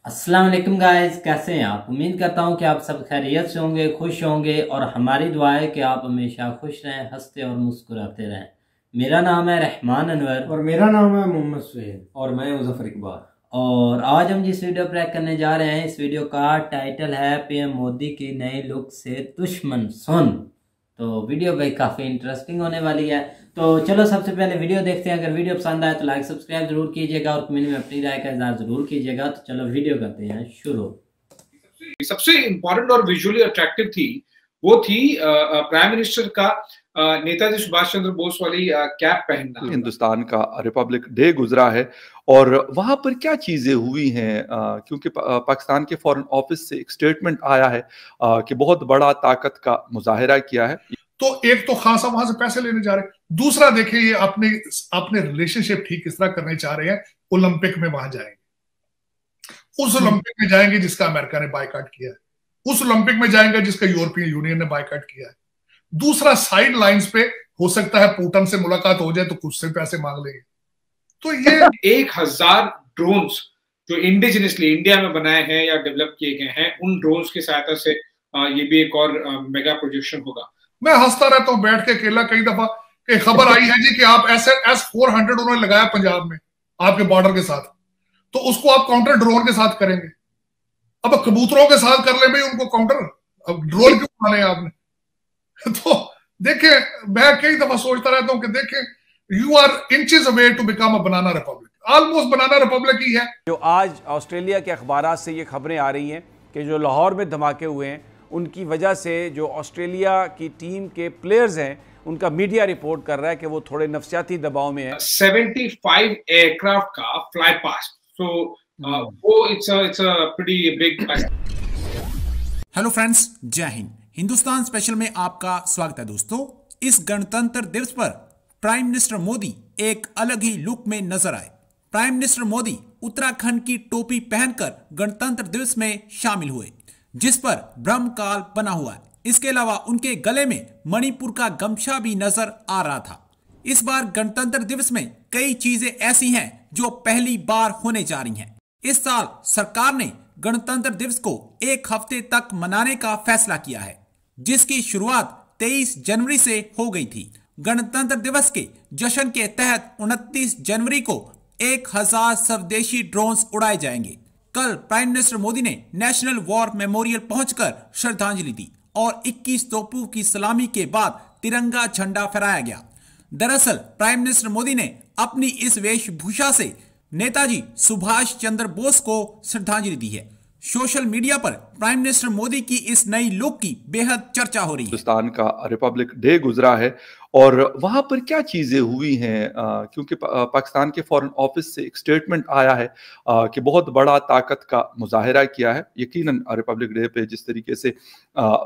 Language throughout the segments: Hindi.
अस्सलाम वालेकुम गाइस, कैसे हैं आप। उम्मीद करता हूं कि आप सब खैरियत से होंगे, खुश होंगे और हमारी दुआ है कि आप हमेशा खुश रहें, हंसते और मुस्कुराते रहें। मेरा नाम है रहमान अनवर और मेरा नाम है मोहम्मद सुहेल और मैं मुजफ्फर इकबाल। और आज हम जिस वीडियो पर करने जा रहे हैं, इस वीडियो का टाइटल है पीएम मोदी की नई लुक से दुश्मन सुन। तो वीडियो भाई काफ़ी इंटरेस्टिंग होने वाली है। तो चलो सबसे पहले वीडियो देखते हैं। अगर वीडियो पसंद आए तो लाइक सब्सक्राइब जरूर कीजिएगा और कमेंट में अपनी राय का इज़हार जरूर कीजिएगा। तो चलो वीडियो करते हैं शुरू। सबसे इम्पोर्टेंट और विजुअली अट्रैक्टिव थी वो थी प्राइम मिनिस्टर का नेताजी सुभाष चंद्र बोस वाली कैप पहनना। हिंदुस्तान का रिपब्लिक डे गुजरा है और वहां पर क्या चीजें हुई हैं, क्योंकि पाकिस्तान के फॉरेन ऑफिस से एक स्टेटमेंट आया है कि बहुत बड़ा ताकत का मुजाहिरा किया है। तो एक तो खासा वहां से पैसे लेने जा रहे हैं, दूसरा देखिए ये अपने रिलेशनशिप ठीक किस तरह करने चाह रहे हैं। ओलंपिक में वहां जाएंगे, उस ओलंपिक में जाएंगे जिसका अमेरिका ने बायकॉट किया है, उस ओलंपिक में जाएंगे जिसका यूरोपियन यूनियन ने बायकॉट किया है। दूसरा साइड लाइंस पे हो सकता है पुतिन से मुलाकात हो जाए तो कुछ से पैसे मांग लेंगे। तो ये 1000 ड्रोन्स जो इंडिजिनसली इंडिया में बनाए हैं या डेवलप किए गए हैं, उन ड्रोन्स की सहायता से ये भी एक और मेगा प्रोजेक्शन होगा। मैं हंसता रहता हूं बैठ के अकेला। कई दफा कि खबर आई है जी कि आप S-400 उन्होंने लगाया पंजाब में आपके बॉर्डर के साथ, तो उसको आप काउंटर ड्रोन के साथ करेंगे। अब कबूतरों के साथ कर ले भाई उनको काउंटर, अब ड्रोन क्यों माने आपने। तो देखिए मैं कई दफा सोचता रहता हूं कि देखें, you are inches away to become a banana republic, almost banana republic ही है। जो आज ऑस्ट्रेलिया के अखबारात से ये खबरें आ रही हैं कि जो लाहौर में धमाके हुए हैं उनकी वजह से जो ऑस्ट्रेलिया की टीम के प्लेयर्स हैं उनका मीडिया रिपोर्ट कर रहा है कि वो थोड़े नफसियाती दबाव में है। 75 एयरक्राफ्ट का फ्लाई पास्ट, सो वो it's a pretty big. Hello friends, जय हिंद। हिंदुस्तान स्पेशल में आपका स्वागत है दोस्तों। इस गणतंत्र दिवस पर प्राइम मिनिस्टर मोदी एक अलग ही लुक में नजर आए। प्राइम मिनिस्टर मोदी उत्तराखंड की टोपी पहनकर गणतंत्र दिवस में शामिल हुए, जिस पर ब्रह्मकाल बना हुआ है। इसके अलावा उनके गले में मणिपुर का गमछा भी नजर आ रहा था। इस बार गणतंत्र दिवस में कई चीजें ऐसी हैं जो पहली बार होने जा रही हैं। इस साल सरकार ने गणतंत्र दिवस को एक हफ्ते तक मनाने का फैसला किया है, जिसकी शुरुआत 23 जनवरी से हो गई थी। गणतंत्र दिवस के जश्न के तहत 29 जनवरी को 1000 स्वदेशी ड्रोन्स उड़ाए जाएंगे। कल प्राइम मिनिस्टर मोदी ने नेशनल वॉर मेमोरियल पहुंचकर श्रद्धांजलि दी और 21 तोपों की सलामी के बाद तिरंगा झंडा फहराया गया। दरअसल प्राइम मिनिस्टर मोदी ने अपनी इस वेशभूषा से नेताजी सुभाष चंद्र बोस को श्रद्धांजलि दी है। सोशल मीडिया पर प्राइम मिनिस्टर मोदी की इस नई लुक की बेहद चर्चा हो रही है। हिंदुस्तान का रिपब्लिक डे गुजरा है और वहां पर क्या चीजें हुई हैं, क्योंकि पाकिस्तान के फॉरेन ऑफिस से एक स्टेटमेंट आया है कि बहुत बड़ा ताकत का मुजाहिरा किया है। यकीनन रिपब्लिक डे पे जिस तरीके से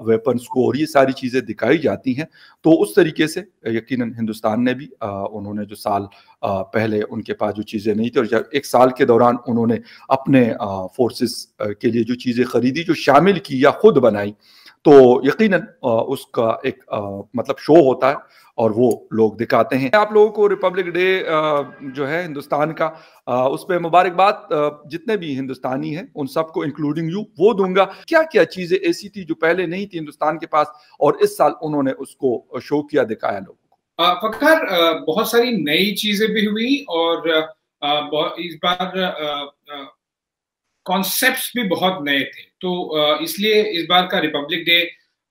वेपन्स को और ये सारी चीजें दिखाई जाती हैं, तो उस तरीके से यकीनन हिंदुस्तान ने भी उन्होंने जो साल पहले उनके पास जो चीजें नहीं थी और एक साल के दौरान उन्होंने अपने फोर्सेस के लिए जो चीजें खरीदी, जो शामिल की या खुद बनाई, तो यकीनन उसका एक मतलब शो होता है और वो लोग दिखाते हैं। आप लोगों को रिपब्लिक डे जो है हिंदुस्तान का, उस पर मुबारकबाद जितने भी हिंदुस्तानी हैं उन सबको इंक्लूडिंग यू वो दूंगा। क्या क्या चीजें ऐसी थी जो पहले नहीं थी हिंदुस्तान के पास और इस साल उन्होंने उसको शो किया, दिखाया लोगों को। फखर, बहुत सारी नई चीजें भी हुई और इस बार कॉन्सेप्ट्स भी बहुत नए थे, तो इसलिए इस बार का republic day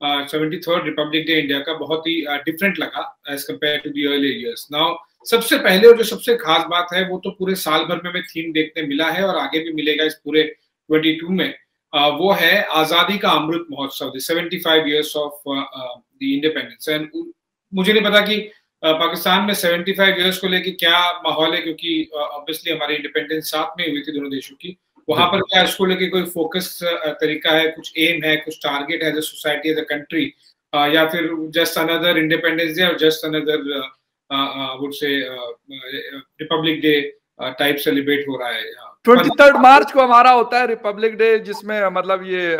73rd republic day India का बहुत ही डिफरेंट लगा as compare to the earlier years. Now सबसे पहले और जो सबसे खास बात है वो तो पूरे साल भर में हमें थीम देखने मिला है और आगे भी मिलेगा इस पूरे 22 में, वो है आजादी का Amrit Mahotsav, 75 years of the independence. And मुझे नहीं पता कि पाकिस्तान में 75 इयर्स को लेके क्या माहौल है, क्योंकि ऑब्वियसली हमारी इंडिपेंडेंस साथ में हुई थी दोनों देशों की। वहां पर क्या इसको लेके कोई फोकस तरीका है, कुछ एम है, कुछ टारगेट है as a society, as a country, या फिर जस्ट अनदर इंडिपेंडेंस डे और just another would say republic day type celebrate हो रहा है। 23 मार्च को हमारा होता है रिपब्लिक डे, जिसमें मतलब ये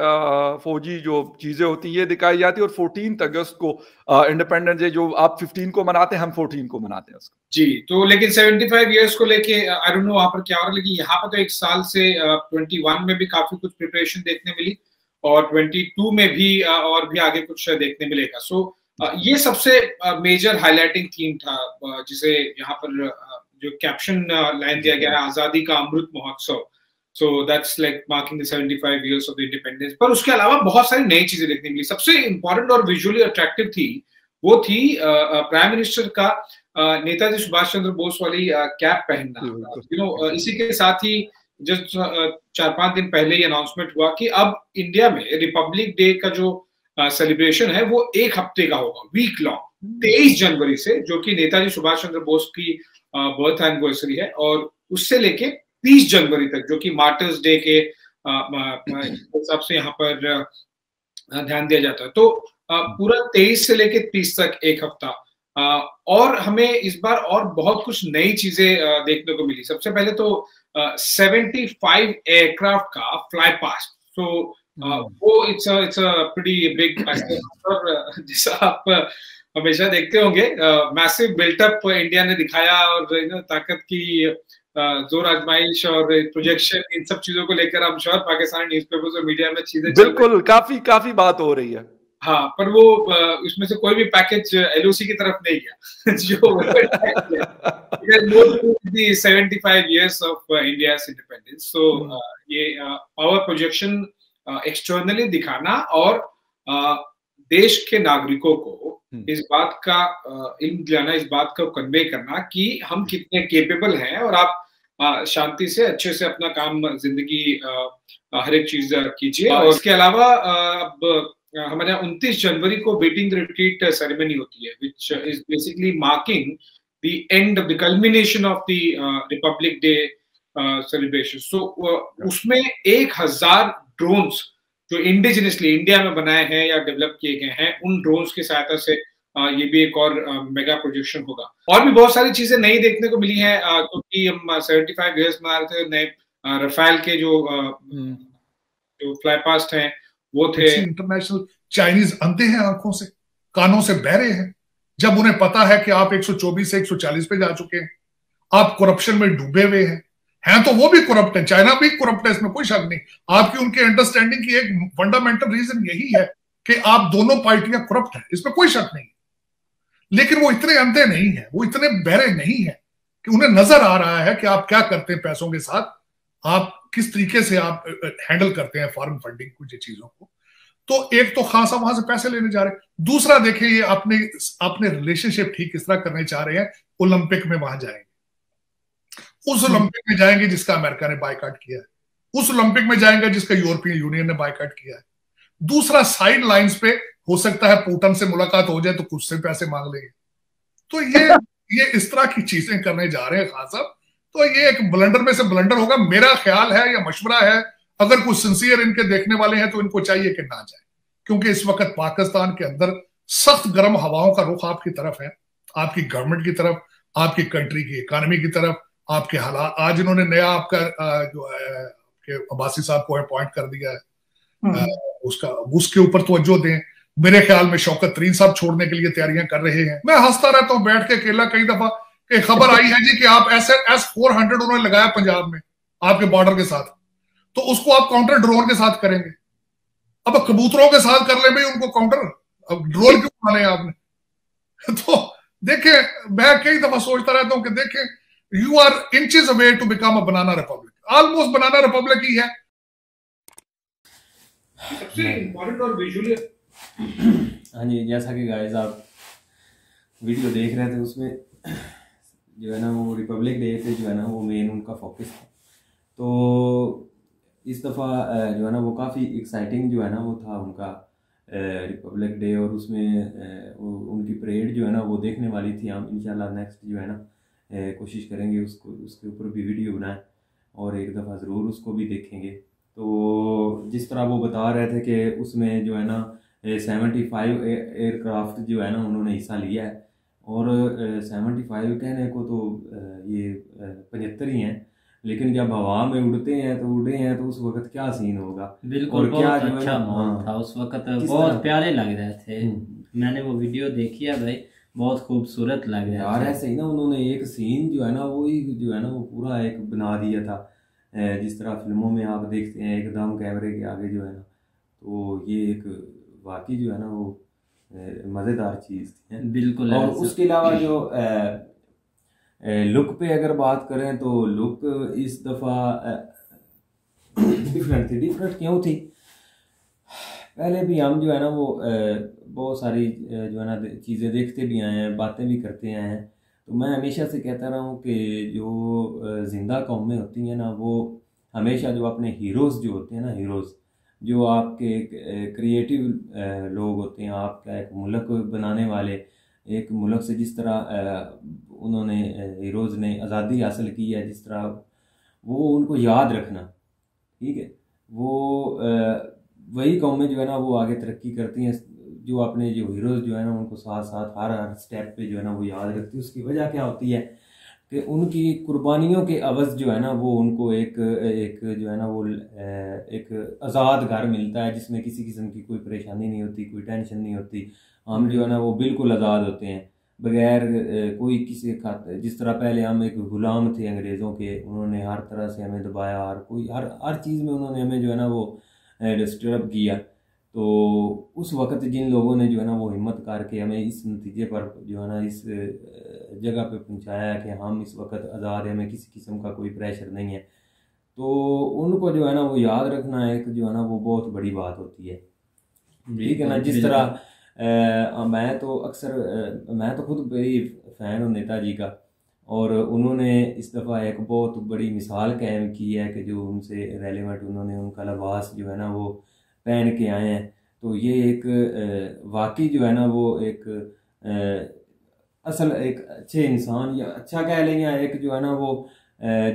फौजी जो चीजें होती हैं ये दिखाई जाती है, और 14 अगस्त को इंडिपेंडेंस डे, जो आप 15 को मनाते हैं, हम 14 को मनाते हैं उसको। जी, तो लेकिन 75 इयर्स को लेके आई डोंट नो वहां पर क्या हो रहा है, लेकिन यहाँ पर तो एक साल से 21 में भी काफी कुछ प्रिपरेशन देखने मिली, और 22 में भी और भी आगे कुछ देखने मिलेगा। सो ये सबसे मेजर हाईलाइटिंग थीम था, जिसे यहाँ पर जो कैप्शन लाइन दिया गया है, आजादी का Amrit Mahotsav. So that's like marking the 75 years of the independence. पर उसके अलावा बहुत सारी नई चीजें देखने मिली। सबसे इंपॉर्टेंट और विजुअली अट्रैक्टिव थी वो थी प्राइम मिनिस्टर का नेताजी सुभाष चंद्र बोस वाली कैप पहनना। इसी के साथ ही जस्ट 4-5 दिन पहले ही अनाउंसमेंट हुआ कि अब इंडिया में रिपब्लिक डे का जो सेलिब्रेशन है वो 1 हफ्ते का होगा, वीक लॉन्ग, 23 जनवरी से, जो कि नेताजी सुभाष चंद्र बोस की बर्थ एनिवर्सरी है, और उससे लेके 30 जनवरी तक, जो कि मार्टर्स डे के हिसाब से यहाँ पर ध्यान दिया जाता है। तो पूरा 23 से लेके 30 तक 1 हफ्ता। और हमें इस बार और बहुत कुछ नई चीजें देखने को मिली। सबसे पहले तो 75 एयरक्राफ्ट का फ्लाई पास्ट। तो वो इट्स अ प्रीटी बिग, और जैसा आप हमेशा देखते होंगे, मैसिव बिल्टअप इंडिया ने दिखाया, और ताकत की जोर आजमाइश और प्रोजेक्शन, इन सब चीजों को लेकर हम श्योर पाकिस्तानी न्यूज़पेपर्स और मीडिया में चीजें बिल्कुल काफी बात हो रही है। हाँ, पर वो उसमें से कोई भी पैकेज एलओसी की तरफ नहीं गया जो 75 years of India's independence। So ये पावर प्रोजेक्शन एक्सटर्नली दिखाना और देश के नागरिकों को इस बात का इल्म दिलाना, इस बात को कन्वे करना कि हम कितने केपेबल हैं, और आप शांति से अच्छे से अपना काम, जिंदगी, हर एक चीज कीजिए। और इसके अलावा अब हमारे यहाँ 29 जनवरी को बीटिंग द रिट्रीट सेरेमनी होती है, which is basically marking the end, the culmination of the republic day celebration. So उसमें 1000 ड्रोन्स जो इंडिजिनसली इंडिया में बनाए हैं या डेवलप किए गए हैं, उन ड्रोन्स की सहायता से ये भी एक और मेगा प्रोजेक्शन होगा। और भी बहुत सारी चीजें नई देखने को मिली हैं, क्योंकि हम 75 इयर्स मना रहे थे। नए रफाल के जो फ्लाई पास्ट हैं वो थे। इंटरनेशनल चाइनीज अंधे हैं, आंखों से कानों से बहरे हैं। जब उन्हें पता है कि आप 124 से 140 पे जा चुके हैं, आप करप्शन में डूबे हुए हैं तो वो भी करप्ट है, चाइना भी करप्ट है, इसमें कोई शक नहीं। आपकी उनके अंडरस्टैंडिंग की एक फंडामेंटल रीजन यही है कि आप दोनों पार्टियां करप्ट हैं, इसमें कोई शक नहीं। लेकिन वो इतने अंधे नहीं है, वो इतने बहरे नहीं है कि उन्हें नजर आ रहा है कि आप क्या करते हैं पैसों के साथ, आप किस तरीके से आप हैंडल करते हैं फॉरेन फंडिंग कुछ चीजों को। तो एक तो खासा वहां से पैसे लेने जा रहे हैं, दूसरा देखिए ये अपने रिलेशनशिप ठीक किस तरह करने चाह रहे हैं। ओलंपिक में वहां जाएंगे, उस ओलंपिक में जाएंगे जिसका अमेरिका ने बायकॉट किया है, उस ओलंपिक में जाएंगे जिसका यूरोपियन यूनियन ने बायकॉट किया है। दूसरा साइड लाइंस पे हो सकता है पुतिन से मुलाकात हो जाए तो कुछ से पैसे मांग लेंगे। तो ये इस तरह की चीजें करने जा रहे हैं खान साहब। तो ये एक ब्लंडर में से ब्लंडर होगा, मेरा ख्याल है या मशवरा है, अगर कुछ सिंसियर इनके देखने वाले हैं तो इनको चाहिए कि ना जाए, क्योंकि इस वक्त पाकिस्तान के अंदर सख्त गर्म हवाओं का रुख आपकी तरफ है, आपकी गवर्नमेंट की तरफ, आपकी कंट्री की इकोनॉमी की तरफ, आपके हालात। आज इन्होंने नया आपका जो है अब्बासी साहब को अपॉइंट कर दिया है, उसके ऊपर तवज्जो दें। मेरे ख्याल में शौकत तरीन साहब छोड़ने के लिए तैयारियां कर रहे हैं। मैं हंसता रहता हूं बैठ के अकेला, कई दफा कि खबर आई है जी कि आप S-400 उन्होंने लगाया पंजाब में आपके बॉर्डर के साथ, तो उसको आप काउंटर ड्रोन के साथ करेंगे। अब कबूतरों के साथ कर ले भाई उनको काउंटर, अब ड्रोन क्यों माने आपने? तो देखे, मैं कई दफा सोचता रहता हूं कि देखे, you are inches away to become a banana republic, almost banana republic ही है। सबसे इंपॉर्टेंट और विजुअली, हाँ जी, जैसा कि गाइस आप वीडियो देख रहे थे, उसमें जो है ना वो रिपब्लिक डे पे जो है ना वो मेन उनका फोकस था। तो इस दफ़ा जो है ना वो काफ़ी एक्साइटिंग जो है ना वो था उनका रिपब्लिक डे, और उसमें उनकी परेड जो है ना वो देखने वाली थी। हम इंशाल्लाह नेक्स्ट जो है ना कोशिश करेंगे उसके ऊपर भी वीडियो बनाएं, और एक दफ़ा ज़रूर उसको भी देखेंगे। तो जिस तरह वो बता रहे थे कि उसमें जो है ना 75 एयरक्राफ्ट जो है ना उन्होंने हिस्सा लिया है, और 75 कहने को तो ये 75 ही हैं, लेकिन जब हवा में उड़ते हैं तो उड़े हैं तो उस वक्त क्या सीन होगा। बिल्कुल, और क्या बहुत जो है अच्छा ना, माहौल था उस वक्त, बहुत प्यारे लग रहे थे। मैंने वो वीडियो देखी है भाई, बहुत खूबसूरत लग रहा यार है। ऐसे ही ना उन्होंने एक सीन जो है ना वो ही जो है ना वो पूरा एक बना दिया था, जिस तरह फिल्मों में आप देखते हैं एकदम कैमरे के आगे जो है ना, तो ये एक वाकई जो है ना वो मज़ेदार चीज़ थी। बिल्कुल। और उसके अलावा जो लुक पे अगर बात करें तो लुक इस दफ़ा डिफरेंट थी। डिफरेंट क्यों थी? पहले भी हम जो है ना वो बहुत सारी जो है ना चीज़ें देखते भी आए हैं, बातें भी करते आए हैं। तो मैं हमेशा से कहता रहा हूँ कि जो जिंदा कौमें होती हैं ना, वो हमेशा जो अपने हीरोज़ जो होते हैं ना, हीरोज़ जो आपके क्रिएटिव लोग होते हैं, आपका एक मुल्क बनाने वाले, एक मुल्क से जिस तरह उन्होंने हीरोज़ ने आज़ादी हासिल की है, जिस तरह वो उनको याद रखना, ठीक है, वो वही कौमें जो है ना वो आगे तरक्की करती हैं, जो अपने जो हीरोज़ जो है ना उनको साथ साथ हर हर स्टेप पे जो है ना वो याद रखती है। उसकी वजह क्या होती है कि उनकी कुर्बानियों के अवज़ जो है ना वो उनको एक जो है ना वो एक आज़ाद घर मिलता है, जिसमें किसी किस्म की कोई परेशानी नहीं होती, कोई टेंशन नहीं होती। हम जो है ना वो बिल्कुल आज़ाद होते हैं, बगैर कोई किसी खाते, जिस तरह पहले हम एक गुलाम थे अंग्रेज़ों के, उन्होंने हर तरह से हमें दबाया, हर चीज़ में उन्होंने हमें जो है ना वो डिस्टर्ब किया। तो उस वक्त जिन लोगों ने जो है ना वो हिम्मत करके हमें इस नतीजे पर जो है ना इस जगह पे पहुंचाया है कि हम इस वक्त आज़ाद हैं, हमें किसी किस्म का कोई प्रेशर नहीं है, तो उनको जो है ना वो याद रखना एक जो है ना वो बहुत बड़ी बात होती है, ठीक है ना। जिस तरह मैं तो खुद बड़ी फ़ैन हूँ नेताजी का, और उन्होंने इस दफ़ा एक बहुत बड़ी मिसाल कायम की है कि जो उनसे रेलेवेंट, उन्होंने उनका लिबास जो है ना वो पहन के आए हैं। तो ये एक वाकई जो है ना वो एक असल एक अच्छे इंसान, या अच्छा कह लें, या एक जो है ना वो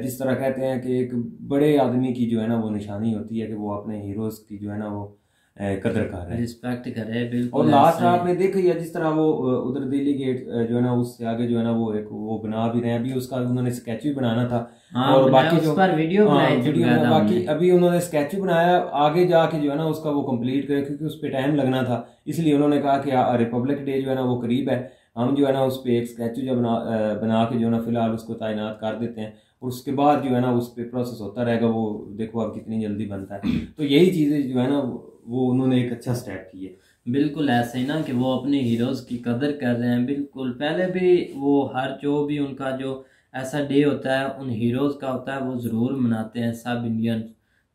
जिस तरह कहते हैं कि एक बड़े आदमी की जो है ना वो निशानी होती है कि वो अपने हीरोज़ की जो है ना वो कदर कर रहे हैं, रिस्पेक्ट कर रहे हैं। बिल्कुल। और लास्ट आपने देखा है जिस तरह वो उधर दिल्ली गेट जो है ना उससे आगे जो है ना वो एक वो बना भी रहे हैं। अभी उसका उन्होंने स्केच भी बनाना था, और बाकी जो पर वीडियो बाकी अभी उन्होंने स्केच बनाया, आगे जाके जो है ना उसका वो कंप्लीट करें, क्योंकि उस पर टाइम लगना था। इसलिए उन्होंने कहा कि रिपब्लिक डे जो है ना वो करीब है, हम जो है ना उस पर एक स्केच जो बना के जो है ना फिलहाल उसको तैनात कर देते हैं, और उसके बाद जो है ना उस पर प्रोसेस होता रहेगा। वो देखो अब कितनी जल्दी बनता है। तो यही चीज़ें जो है ना वो उन्होंने एक अच्छा स्टेप किया है। बिल्कुल ऐसे ही ना कि वो अपने हीरोज़ की कदर कर रहे हैं। बिल्कुल, पहले भी वो हर जो भी उनका जो ऐसा डे होता है उन हीरोज़ का होता है, वो ज़रूर मनाते हैं सब इंडियन।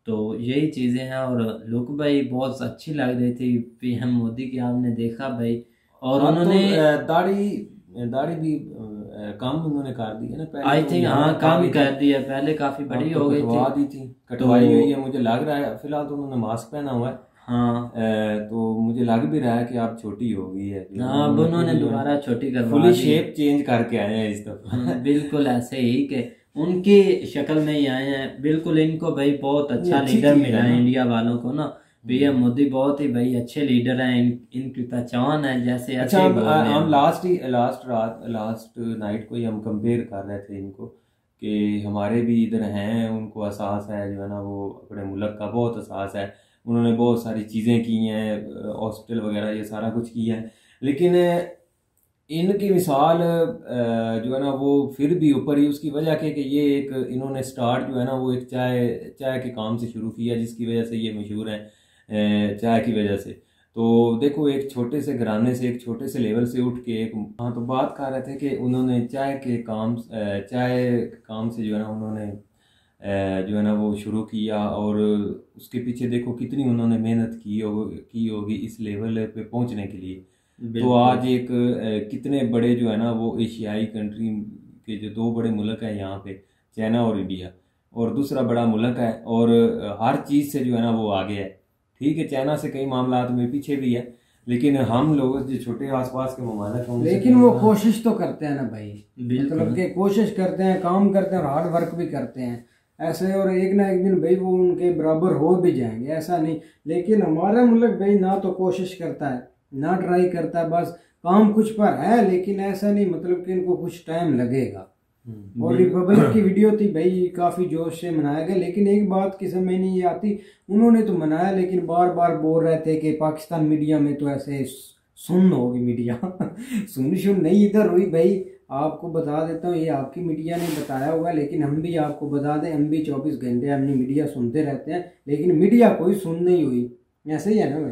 तो यही चीज़ें हैं। और लुक भाई बहुत अच्छी लग रही थी पीएम मोदी की, आपने देखा भाई। और उन्होंने दाढ़ी भी काम उन्होंने कर दी है ना, आई थिंक, हाँ काम कर दिया, पहले काफ़ी बड़ी हो गई थी, कटवाई हुई है। मुझे लग रहा है फिलहाल तो उन्होंने मास्क पहना हुआ है, हाँ, तो मुझे लग भी रहा है कि आप छोटी हो गई है। हाँ, अब उन्होंने दोबारा छोटी करवा फुली शेप चेंज करके आए हैं इस दफा। बिल्कुल ऐसे ही कि उनकी शक्ल में ही आए हैं। बिल्कुल, इनको भाई बहुत अच्छा लीडर मिला है इंडिया वालों को ना। पीएम मोदी बहुत ही भाई अच्छे लीडर हैं, इनकी पहचान है जैसे। अच्छा, हम लास्ट नाइट को ही हम कंपेयर कर रहे थे इनको कि हमारे भी इधर हैं, उनको एहसास है जो है ना वो अपने मुल्क का बहुत एहसास है। उन्होंने बहुत सारी चीज़ें की हैं, हॉस्पिटल वगैरह ये सारा कुछ किया है, लेकिन इनकी मिसाल जो है ना वो फिर भी ऊपर ही। उसकी वजह कि ये एक इन्होंने स्टार्ट जो है ना वो एक चाय के काम से शुरू किया, जिसकी वजह से ये मशहूर हैं चाय की वजह से। तो देखो, एक छोटे से घराने से, एक छोटे से लेवल से उठ के हाँ, तो बात कर रहे थे कि उन्होंने चाय के काम से जो है ना उन्होंने जो है ना वो शुरू किया, और उसके पीछे देखो कितनी उन्होंने मेहनत की होगी इस लेवल पे पहुंचने के लिए। तो आज एक कितने बड़े जो है ना वो एशियाई कंट्री के जो दो बड़े मुल्क हैं यहाँ पे, चाइना और इंडिया, और दूसरा बड़ा मुल्क है, और हर चीज़ से जो है ना वो आगे है। ठीक है, चाइना से कई मामलात में पीछे भी है, लेकिन हम लोग जो छोटे आसपास के ममालिक हैं, लेकिन वो कोशिश तो करते हैं ना भाई, मतलब कि कोशिश करते हैं, काम करते हैं और हार्ड वर्क भी करते हैं ऐसे। और एक ना एक दिन भाई वो उनके बराबर हो भी जाएंगे, ऐसा नहीं। लेकिन हमारा मुल्क भाई ना तो कोशिश करता है ना ट्राई करता है, बस काम कुछ पर है, लेकिन ऐसा नहीं मतलब कि इनको कुछ टाइम लगेगा। और रिपब्लिक की वीडियो थी भाई, काफी जोश से मनाया गया। लेकिन एक बात की समझ नहीं आती, उन्होंने तो मनाया लेकिन बार बार बोल रहे थे कि पाकिस्तान मीडिया में तो ऐसे सुन होगी मीडिया सुन नहीं इधर हुई भाई। आपको बता देता हूँ, ये आपकी मीडिया ने बताया होगा, लेकिन हम भी आपको बता दें, हम भी 24 घंटे अपनी मीडिया सुनते रहते हैं, लेकिन मीडिया कोई सुन नहीं हुई। ऐसे ही है ना भाई।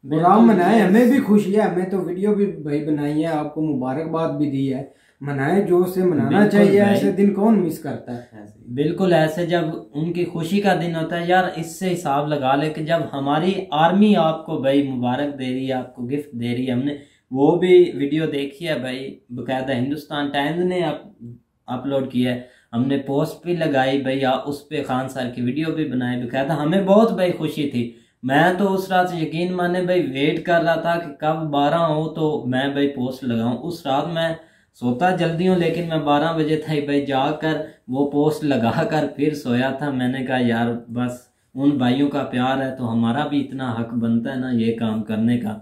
प्रोग्राम मनाए, हमें भी खुशी है, हमें तो वीडियो भी भाई बनाई है, आपको मुबारकबाद भी दी है। मनाए, जोर से मनाना चाहिए, ऐसे दिन कौन मिस करता है। बिल्कुल, ऐसे जब उनकी खुशी का दिन होता है यार, इससे हिसाब लगा ले कि जब हमारी आर्मी आपको भाई मुबारक दे रही है, आपको गिफ्ट दे रही है। हमने वो भी वीडियो देखी है भाई, बकायदा हिंदुस्तान टाइम्स ने अपलोड किया है, हमने पोस्ट भी लगाई भाई, उस पे खान सर की वीडियो भी बनाई बकायदा। हमें बहुत भाई खुशी थी। मैं तो उस रात यकीन माने भाई वेट कर रहा था कि कब 12 हो तो मैं भाई पोस्ट लगाऊं। उस रात मैं सोता जल्दी हूँ, लेकिन मैं 12 बजे था भाई जाकर वो पोस्ट लगा कर फिर सोया था। मैंने कहा यार बस उन भाइयों का प्यार है तो हमारा भी इतना हक बनता है ना ये काम करने का।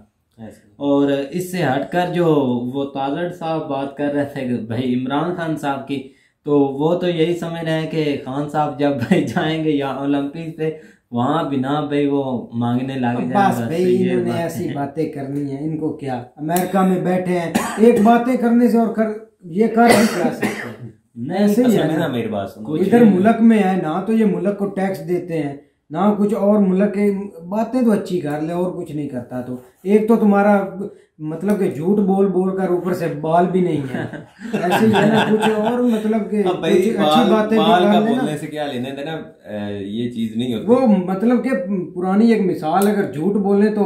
और इससे हटकर जो वो ताजड़ साहब बात कर रहे थे भाई इमरान खान साहब की, तो वो तो यही समझ रहे हैं कि खान साहब जब भाई जाएंगे या ओलंपिक पे वहाँ बिना भाई वो मांगने लगे बस भाई इन्होंने ऐसी बातें करनी है। इनको क्या, अमेरिका में बैठे हैं, एक बातें करने से और ये कर भी क्या सकते हैं। ऐसे ही है ना, मेरी बात सुनो, इधर मुल्क में है ना तो ये मुल्क को टैक्स देते हैं ना कुछ, और मुल्क के बातें तो अच्छी कर ले और कुछ नहीं करता। तो एक तो तुम्हारा मतलब कि झूठ बोल बोल कर ऊपर से बाल भी नहीं है, ऐसे ही है ना कुछ और मतलब कि अच्छी बातें बोलने से क्या लेने देना, ये चीज नहीं होती। वो मतलब कि पुरानी एक मिसाल, अगर झूठ बोले तो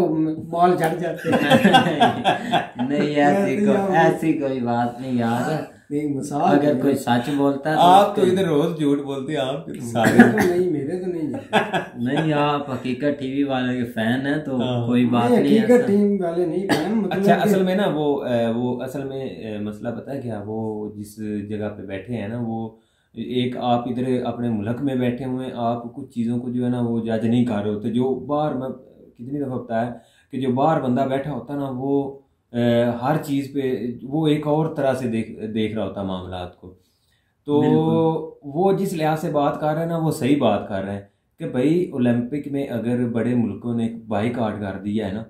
बाल झड़ जाते हैं नहीं ऐसी कोई बात नहीं यार, मिसाल अगर कोई सच बोलता है आप तो इधर रोज झूठ बोलते हैं, आप सारे तो नहीं, मेरे तो नहीं नहीं आप हकीकत टीवी वाले के फैन हैं तो कोई बात नहीं, हकीकत टीवी वाले नहीं फैन। मतलब अच्छा असल में ना वो असल में मसला पता है क्या, वो जिस जगह पे बैठे हैं ना, वो एक आप इधर अपने मुल्क में बैठे हुए हैं, आप कुछ चीज़ों को जो है ना वो जज नहीं कर रहे होते। जो बाहर मैं कितनी दफ़ा बताया कि जो बाहर बंदा बैठा होता ना वो हर चीज़ पे वो एक और तरह से देख रहा होता मामलात को। तो वो जिस लिहाज से बात कर रहे हैं ना वो सही बात कर रहे हैं कि भाई ओलंपिक में अगर बड़े मुल्कों ने बाइकआउट कर दिया है ना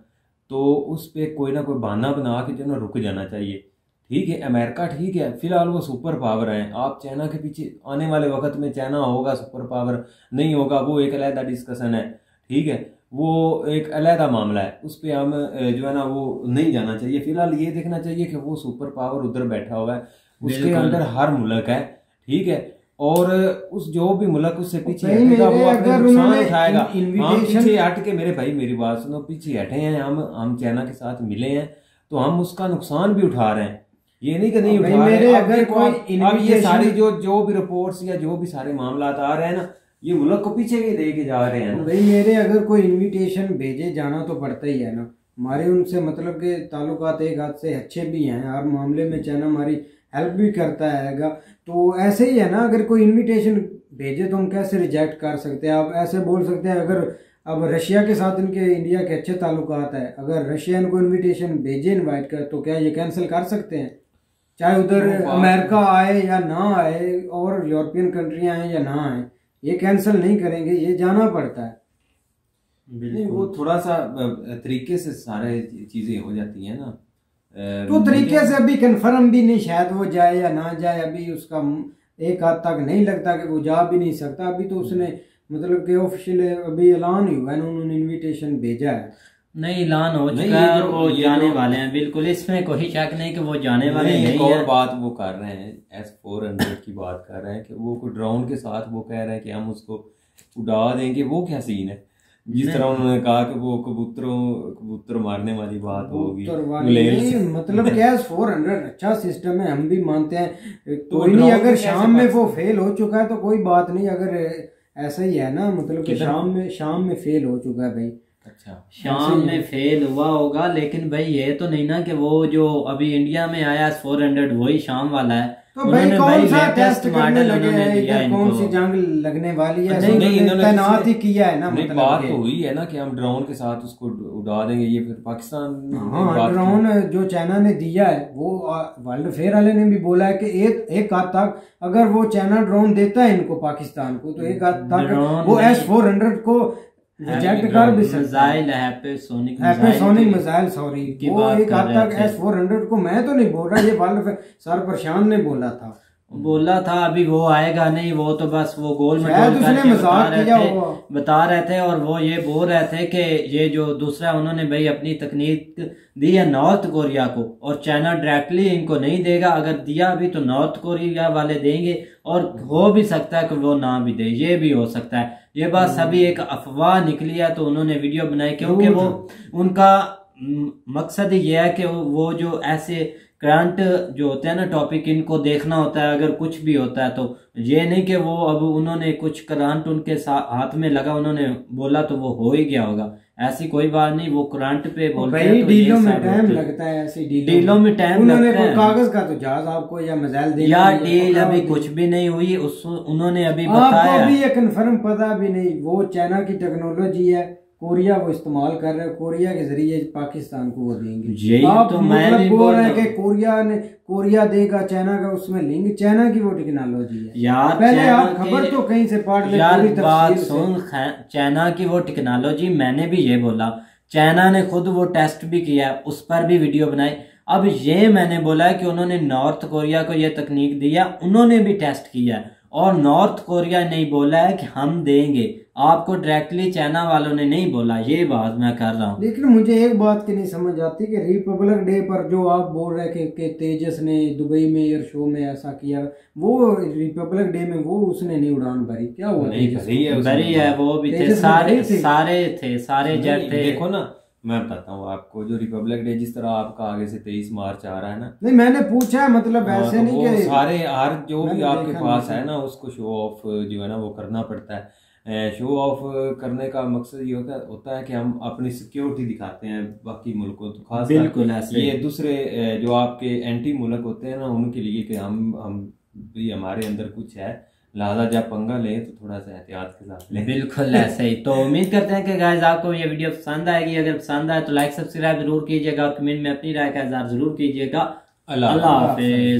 तो उस पर कोई ना कोई बहाना बना के जो ना रुक जाना चाहिए। ठीक है, अमेरिका ठीक है, फिलहाल वो सुपर पावर हैं, आप चाइना के पीछे आने वाले वक्त में चाइना होगा सुपर पावर नहीं होगा वो एक अलग डिस्कशन है। ठीक है, वो एक अलहदा मामला है, उस पर हम जो है ना वो नहीं जाना चाहिए। फिलहाल ये देखना चाहिए कि वो सुपर पावर उधर बैठा हुआ है, उसके अंदर हर मुल्क है। ठीक है, और उस जो भी मुल्क उससे पीछे हटेगा वो अपने नुकसान उठाएगा। हम पीछे हट के, मेरे भाई मेरी बात सुनो, पीछे हटे हैं हम चाइना के साथ मिले हैं तो हम उसका नुकसान भी उठा रहे हैं, ये नहीं कि नहीं उठा रहे। अगर कोई अब ये सारी जो भी रिपोर्ट्स या जो भी सारे मामला आ रहे हैं ना ये मुल्क को पीछे भी लेके जा रहे हैं। भाई मेरे अगर कोई इनविटेशन भेजे जाना तो पड़ता ही है ना, हमारे उनसे मतलब के ताल्लुकात एक हाथ से अच्छे भी हैं, हर मामले में चाइना हमारी हेल्प भी करता है। तो ऐसे ही है ना, अगर कोई इनविटेशन भेजे तो हम कैसे रिजेक्ट कर सकते हैं। आप ऐसे बोल सकते हैं अगर अब रशिया के साथ इनके इंडिया के अच्छे ताल्लुकात है, अगर रशिया इनको इन्विटेशन भेजे इन्वाइट कर तो क्या ये कैंसिल कर सकते हैं, चाहे उधर अमेरिका आए या ना आए और यूरोपियन कंट्रियां आए या ना आए, ये कैंसिल नहीं करेंगे, ये जाना पड़ता है। नहीं वो थोड़ा सा तरीके से सारे चीजें हो जाती हैं ना, तो तरीके से अभी कंफर्म भी नहीं, शायद वो जाए या ना जाए, अभी उसका एक हाथ तक नहीं लगता कि वो जा भी नहीं सकता। अभी तो उसने मतलब कि ऑफिशियल अभी ऐलान ही हुआ है, उन्होंने इनविटेशन भेजा है। नहीं ऐलान हो चुका है, वो जाने वाले हैं, बिल्कुल इसमें कोई शक नहीं कि वो जाने वाले नहीं है। और बात वो कर रहे हैं S-400 की बात कर रहे हैं कि वो ड्रोन के साथ वो कह रहे हैं कि हम उसको उड़ा देंगे। वो क्या सीन है, जिस तरह उन्होंने कहा कि वो कबूतर मारने वाली बात होगी, मतलब क्या S-400 अच्छा सिस्टम है, हम भी मानते हैं। कोई नहीं, अगर शाम में वो फेल हो चुका है तो कोई बात नहीं, अगर ऐसा ही है ना मतलब कि शाम में फेल हो चुका है भाई, अच्छा, शाम में फेल हुआ होगा, लेकिन भाई ये तो नहीं ना कि वो जो अभी इंडिया में आया 400 वही शाम वाला है। तो भाई कौन सा टेस्ट करने लगे हैं, दिया कौन सी जंग लगने वाली है? नहीं, इन्होंने तैनात ही किया है ना, नहीं, मतलब बात तो हुई है ना कि हम ड्रोन के साथ उसको उड़ा देंगे, ये फिर पाकिस्तान। हाँ, ड्रोन जो चाइना ने दिया है वो वर्ल्ड फेयर वाले ने भी बोला है कि एक हद तक अगर वो चाइना ड्रोन देता है इनको पाकिस्तान को, तो एक हद तक वो S-400 को रिजेक्ट कर भी सकता है। हाइपरसोनिक मिसाइल, सॉरी, वो एक हद तक S-400 को, मैं तो नहीं बोल रहा, ये वर्ल्ड सरपरशान ने बोला था। अभी वो आएगा नहीं, वो तो बस वो गोल में बता रहे थे। और वो ये बोल रहे थे कि ये जो दूसरा उन्होंने भाई अपनी तकनीक दी है नॉर्थ कोरिया को, और चाइना डायरेक्टली इनको नहीं देगा, अगर दिया भी तो नॉर्थ कोरिया वाले देंगे, और हो भी सकता है कि वो ना भी दे, ये भी हो सकता है। ये बात सभी एक अफवाह निकली है, तो उन्होंने वीडियो बनाई, क्योंकि वो उनका मकसद ही ये है कि वो जो ऐसे करंट जो होते हैं ना टॉपिक, इनको देखना होता है अगर कुछ भी होता है तो। ये नहीं कि वो अब उन्होंने कुछ करंट उनके हाथ में लगा, उन्होंने बोला तो वो हो ही गया होगा, ऐसी कोई बात नहीं। वो करंट पे बोलते हैं तो डीलों में टाइम लगता है, ऐसी डीलों में टाइम लगता है। कागज का तो जहाज आपको या मिसाइल देंगे, या डील अभी कुछ भी नहीं हुई, उन्होंने अभी बताया, अभी ये कंफर्म पता भी नहीं। वो चाइना की टेक्नोलॉजी है, कोरिया वो इस्तेमाल कर रहे हैं, कोरिया के जरिए पाकिस्तान को वो देंगे। यही आप तो मतलब बोल रहे हैं कि कोरिया देगा चाइना का, उसमें लिंक चाइना की वो टेक्नोलॉजी है यार। पहले आप खबर तो कहीं से पढ़ ले यार, बात सुन, चाइना की वो टेक्नोलॉजी, मैंने भी ये बोला, चाइना ने खुद वो टेस्ट भी किया, उस पर भी वीडियो बनाई। अब ये मैंने बोला है कि उन्होंने नॉर्थ कोरिया को ये तकनीक दिया, उन्होंने भी टेस्ट किया, और नॉर्थ कोरिया ने बोला है कि हम देंगे आपको, डायरेक्टली चाइना वालों ने नहीं बोला। ये बात मैं कर रहा हूँ। लेकिन मुझे एक बात की नहीं समझ आती कि रिपब्लिक डे पर जो आप बोल रहे हैं कि तेजस ने दुबई में एयर शो में ऐसा किया, वो रिपब्लिक डे में वो उसने नहीं उड़ान भरी, क्या हुआ? भरी है, वो भी थे, सारे जेट थे। देखो ना, मैं बताता हूँ आपको, जो रिपब्लिक डे जिस तरह आपका आगे से 23 मार्च आ रहा है ना, नहीं मैंने पूछा है, मतलब ऐसे नहीं कि सारे हर जो भी आपके पास है ना, उसको शो ऑफ जो है ना वो करना पड़ता है। शो ऑफ करने का मकसद ये होता है कि हम अपनी सिक्योरिटी दिखाते हैं बाकी मुल्कों, तो खास बिल्कुल ऐसे ये दूसरे जो आपके एंटी मुल्क होते हैं ना, उनके लिए कि हम भी हमारे अंदर कुछ है, लिहाजा जब पंगा लें तो थोड़ा सा एहतियात के साथ लें। बिल्कुल ऐसे ही। तो उम्मीद करते हैं कि गाइस आपको ये वीडियो पसंद आएगी। अगर पसंद आए तो लाइक सब्सक्राइब जरूर कीजिएगा, और कमेंट में अपनी राय का इज़हार जरूर कीजिएगा। अल्लाह हाफिज।